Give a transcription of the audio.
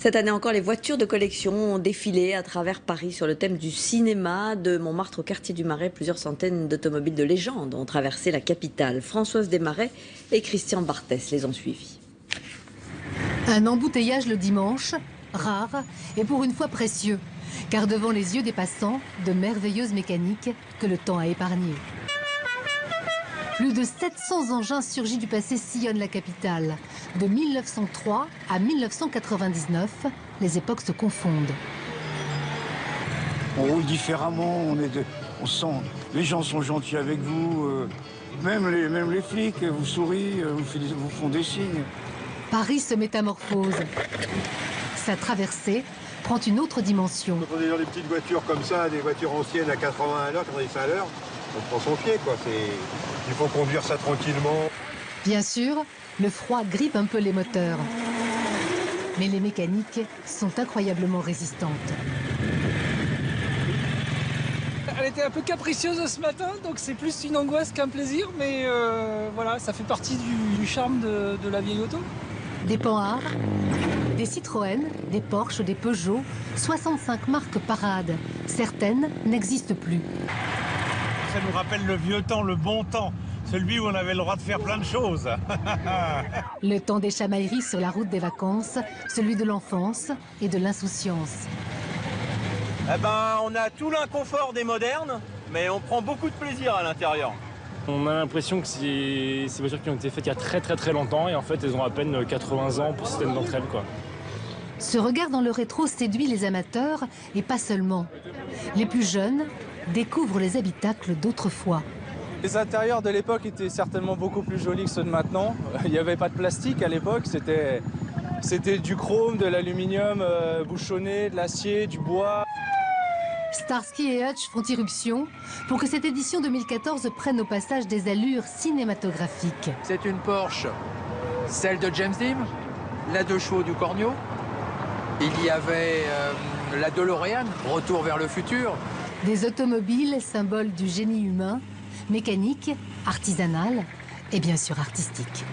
Cette année encore, les voitures de collection ont défilé à travers Paris sur le thème du cinéma. De Montmartre au quartier du Marais, plusieurs centaines d'automobiles de légende ont traversé la capitale. Françoise Desmarais et Christian Barthès les ont suivis. Un embouteillage le dimanche, rare et pour une fois précieux. Car devant les yeux des passants, de merveilleuses mécaniques que le temps a épargnées. Plus de 700 engins surgis du passé sillonnent la capitale. De 1903 à 1999, les époques se confondent. On roule différemment, on sent, les gens sont gentils avec vous, même les flics vous sourient, vous font des signes. Paris se métamorphose. Sa traversée prend une autre dimension. Quand on est dans des petites voitures comme ça, des voitures anciennes à 80 à l'heure, 90 à l'heure, on prend son pied, quoi. Il faut conduire ça tranquillement. Bien sûr, le froid grippe un peu les moteurs. Mais les mécaniques sont incroyablement résistantes. Elle était un peu capricieuse ce matin, donc c'est plus une angoisse qu'un plaisir, mais voilà, ça fait partie du charme de la vieille auto. Des Panhard, des Citroën, des Porsche, des Peugeot, 65 marques parades. Certaines n'existent plus. Ça nous rappelle le vieux temps, le bon temps, celui où on avait le droit de faire plein de choses. Le temps des chamailleries sur la route des vacances, celui de l'enfance et de l'insouciance. Eh ben, on a tout l'inconfort des modernes, mais on prend beaucoup de plaisir à l'intérieur. On a l'impression que c'est ces voitures qui ont été faites il y a très longtemps et en fait elles ont à peine 80 ans pour certaines d'entre elles, quoi. Ce regard dans le rétro séduit les amateurs et pas seulement. Les plus jeunes découvrent les habitacles d'autrefois. Les intérieurs de l'époque étaient certainement beaucoup plus jolis que ceux de maintenant. Il n'y avait pas de plastique à l'époque, c'était du chrome, de l'aluminium bouchonné, de l'acier, du bois. Starsky et Hutch font irruption pour que cette édition 2014 prenne au passage des allures cinématographiques. C'est une Porsche, celle de James Dean, la 2 chevaux du Cornio. Il y avait la DeLorean, Retour vers le futur. Des automobiles, symboles du génie humain, mécaniques, artisanales et bien sûr artistiques.